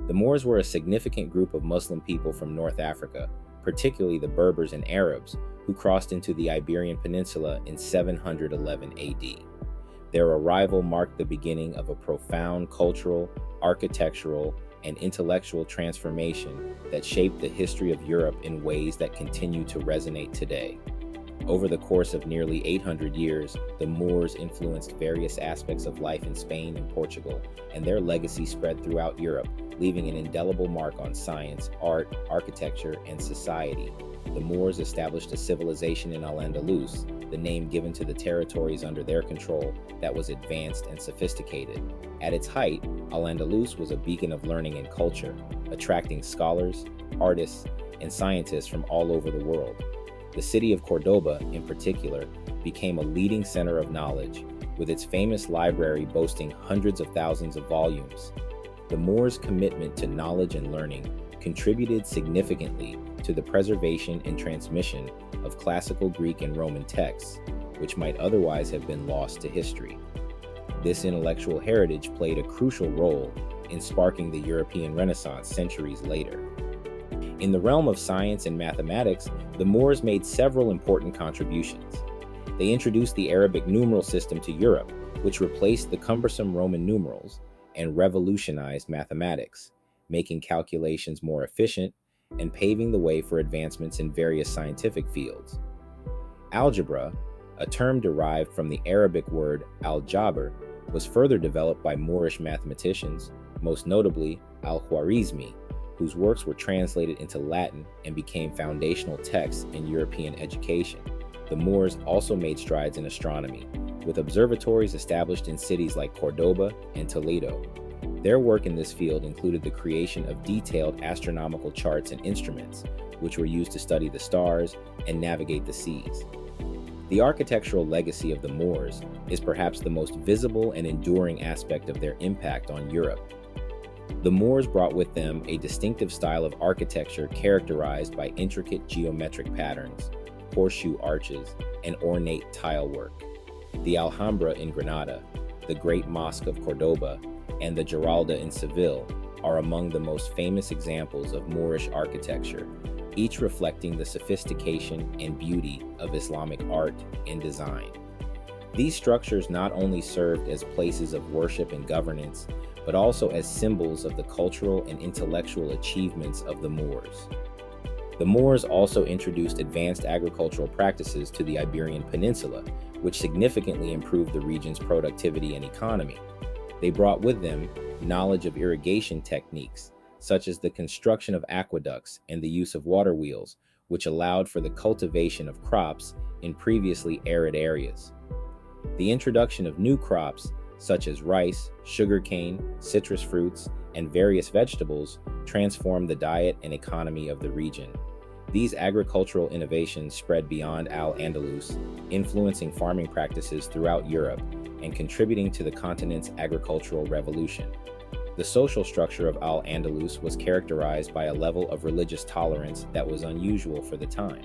The Moors were a significant group of Muslim people from North Africa, particularly the Berbers and Arabs, who crossed into the Iberian Peninsula in 711 AD. Their arrival marked the beginning of a profound cultural, architectural, and intellectual transformation that shaped the history of Europe in ways that continue to resonate today. Over the course of nearly 800 years, the Moors influenced various aspects of life in Spain and Portugal, and their legacy spread throughout Europe, leaving an indelible mark on science, art, architecture, and society. The Moors established a civilization in Al-Andalus, the name given to the territories under their control, that was advanced and sophisticated. At its height, Al-Andalus was a beacon of learning and culture, attracting scholars, artists, and scientists from all over the world. The city of Cordoba, in particular, became a leading center of knowledge, with its famous library boasting hundreds of thousands of volumes. The Moors' commitment to knowledge and learning contributed significantly to the preservation and transmission of classical Greek and Roman texts, which might otherwise have been lost to history. This intellectual heritage played a crucial role in sparking the European Renaissance centuries later. In the realm of science and mathematics, the Moors made several important contributions. They introduced the Arabic numeral system to Europe, which replaced the cumbersome Roman numerals, and revolutionized mathematics, making calculations more efficient and paving the way for advancements in various scientific fields. Algebra, a term derived from the Arabic word al-Jabr, was further developed by Moorish mathematicians, most notably al-Khwarizmi, whose works were translated into Latin and became foundational texts in European education. The Moors also made strides in astronomy, with observatories established in cities like Cordoba and Toledo. Their work in this field included the creation of detailed astronomical charts and instruments, which were used to study the stars and navigate the seas. The architectural legacy of the Moors is perhaps the most visible and enduring aspect of their impact on Europe. The Moors brought with them a distinctive style of architecture characterized by intricate geometric patterns, horseshoe arches, and ornate tile work. The Alhambra in Granada, the Great Mosque of Cordoba, and the Giralda in Seville are among the most famous examples of Moorish architecture, each reflecting the sophistication and beauty of Islamic art and design. These structures not only served as places of worship and governance, but also as symbols of the cultural and intellectual achievements of the Moors. The Moors also introduced advanced agricultural practices to the Iberian Peninsula, which significantly improved the region's productivity and economy. They brought with them knowledge of irrigation techniques, such as the construction of aqueducts and the use of water wheels, which allowed for the cultivation of crops in previously arid areas. The introduction of new crops, such as rice, sugarcane, citrus fruits, and various vegetables, transformed the diet and economy of the region. These agricultural innovations spread beyond Al-Andalus, influencing farming practices throughout Europe and contributing to the continent's agricultural revolution. The social structure of Al-Andalus was characterized by a level of religious tolerance that was unusual for the time.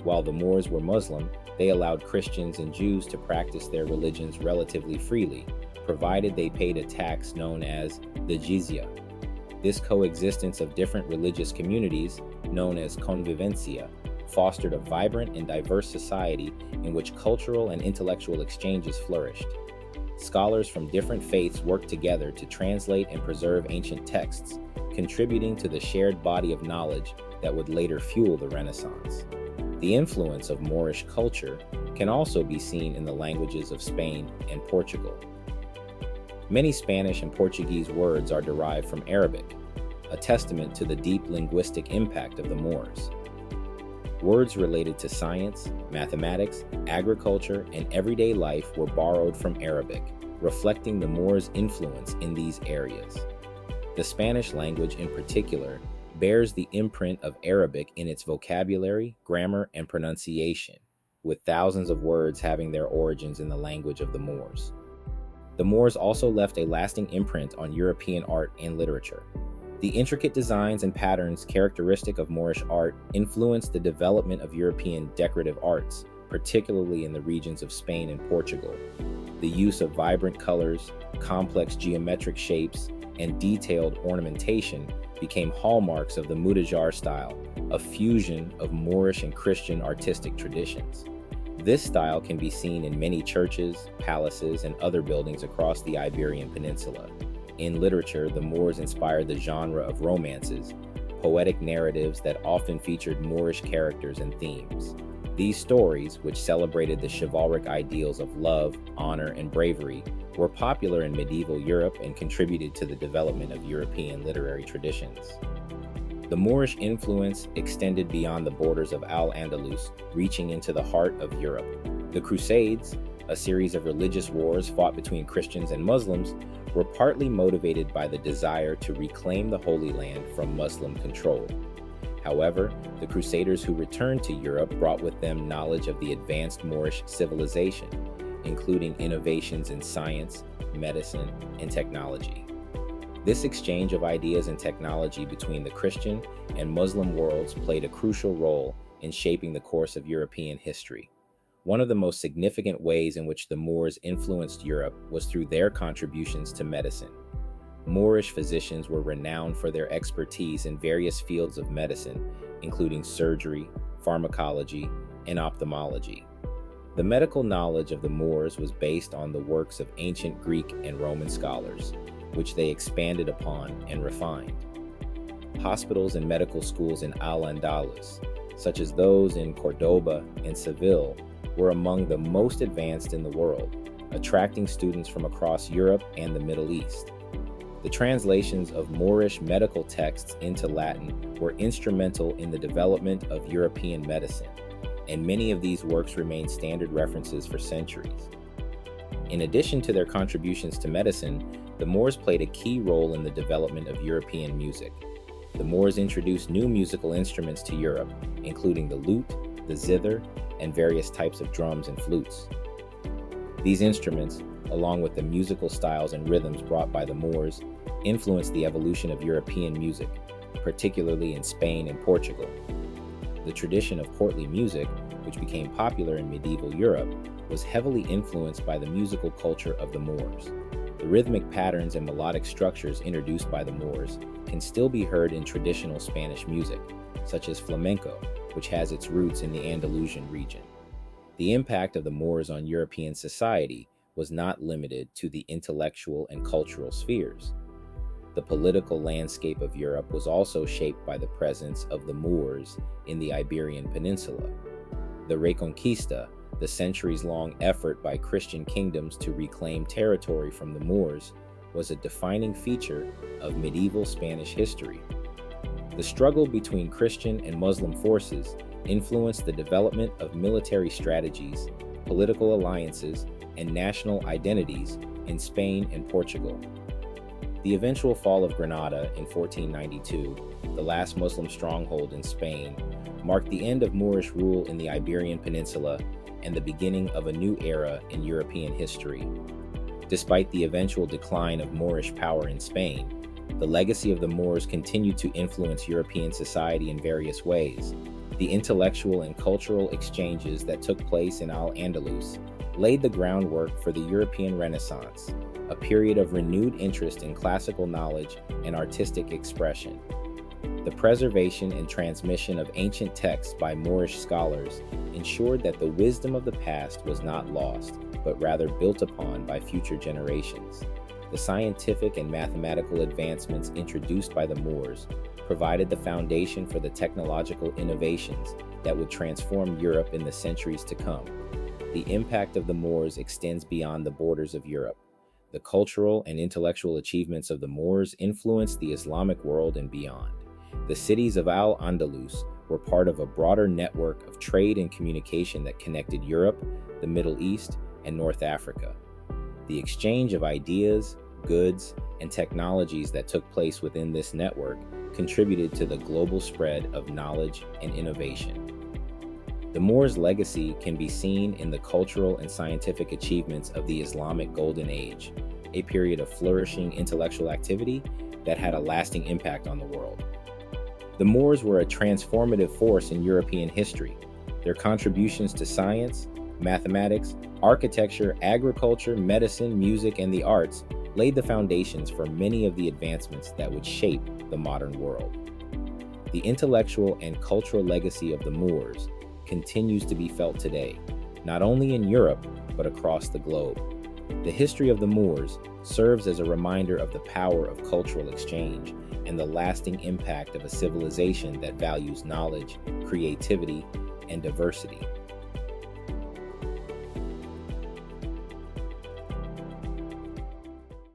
While the Moors were Muslim, they allowed Christians and Jews to practice their religions relatively freely, provided they paid a tax known as the jizya. This coexistence of different religious communities, known as convivencia, fostered a vibrant and diverse society in which cultural and intellectual exchanges flourished. Scholars from different faiths worked together to translate and preserve ancient texts, contributing to the shared body of knowledge that would later fuel the Renaissance. The influence of Moorish culture can also be seen in the languages of Spain and Portugal. Many Spanish and Portuguese words are derived from Arabic, a testament to the deep linguistic impact of the Moors. Words related to science, mathematics, agriculture, and everyday life were borrowed from Arabic, reflecting the Moors' influence in these areas. The Spanish language in particular bears the imprint of Arabic in its vocabulary, grammar, and pronunciation, with thousands of words having their origins in the language of the Moors. The Moors also left a lasting imprint on European art and literature. The intricate designs and patterns characteristic of Moorish art influenced the development of European decorative arts, particularly in the regions of Spain and Portugal. The use of vibrant colors, complex geometric shapes, and detailed ornamentation became hallmarks of the Mudejar style, a fusion of Moorish and Christian artistic traditions. This style can be seen in many churches, palaces, and other buildings across the Iberian Peninsula. In literature, the Moors inspired the genre of romances, poetic narratives that often featured Moorish characters and themes. These stories, which celebrated the chivalric ideals of love, honor, and bravery, were popular in medieval Europe and contributed to the development of European literary traditions. The Moorish influence extended beyond the borders of Al-Andalus, reaching into the heart of Europe. The Crusades, a series of religious wars fought between Christians and Muslims, were partly motivated by the desire to reclaim the Holy Land from Muslim control. However, the Crusaders who returned to Europe brought with them knowledge of the advanced Moorish civilization, including innovations in science, medicine, and technology. This exchange of ideas and technology between the Christian and Muslim worlds played a crucial role in shaping the course of European history. One of the most significant ways in which the Moors influenced Europe was through their contributions to medicine. Moorish physicians were renowned for their expertise in various fields of medicine, including surgery, pharmacology, and ophthalmology. The medical knowledge of the Moors was based on the works of ancient Greek and Roman scholars, which they expanded upon and refined. Hospitals and medical schools in Al-Andalus, such as those in Cordoba and Seville, were among the most advanced in the world, attracting students from across Europe and the Middle East. The translations of Moorish medical texts into Latin were instrumental in the development of European medicine, and many of these works remain standard references for centuries. In addition to their contributions to medicine, the Moors played a key role in the development of European music. The Moors introduced new musical instruments to Europe, including the lute, the zither, and various types of drums and flutes. These instruments, along with the musical styles and rhythms brought by the Moors, influenced the evolution of European music, particularly in Spain and Portugal. The tradition of courtly music, which became popular in medieval Europe, was heavily influenced by the musical culture of the Moors. The rhythmic patterns and melodic structures introduced by the Moors can still be heard in traditional Spanish music, such as flamenco, which has its roots in the Andalusian region. The impact of the Moors on European society was not limited to the intellectual and cultural spheres. The political landscape of Europe was also shaped by the presence of the Moors in the Iberian Peninsula. The Reconquista, the centuries-long effort by Christian kingdoms to reclaim territory from the Moors, was a defining feature of medieval Spanish history. The struggle between Christian and Muslim forces influenced the development of military strategies, political alliances, and national identities in Spain and Portugal. The eventual fall of Granada in 1492, the last Muslim stronghold in Spain, marked the end of Moorish rule in the Iberian Peninsula and the beginning of a new era in European history. Despite the eventual decline of Moorish power in Spain, the legacy of the Moors continued to influence European society in various ways. The intellectual and cultural exchanges that took place in Al-Andalus laid the groundwork for the European Renaissance, a period of renewed interest in classical knowledge and artistic expression. The preservation and transmission of ancient texts by Moorish scholars ensured that the wisdom of the past was not lost, but rather built upon by future generations. The scientific and mathematical advancements introduced by the Moors provided the foundation for the technological innovations that would transform Europe in the centuries to come. The impact of the Moors extends beyond the borders of Europe. The cultural and intellectual achievements of the Moors influenced the Islamic world and beyond. The cities of Al-Andalus were part of a broader network of trade and communication that connected Europe, the Middle East, and North Africa. The exchange of ideas, goods, and technologies that took place within this network contributed to the global spread of knowledge and innovation. The Moors' legacy can be seen in the cultural and scientific achievements of the Islamic Golden Age, a period of flourishing intellectual activity that had a lasting impact on the world. The Moors were a transformative force in European history. Their contributions to science, mathematics, architecture, agriculture, medicine, music, and the arts laid the foundations for many of the advancements that would shape the modern world. The intellectual and cultural legacy of the Moors continues to be felt today, not only in Europe, but across the globe. The history of the Moors serves as a reminder of the power of cultural exchange and the lasting impact of a civilization that values knowledge, creativity, and diversity.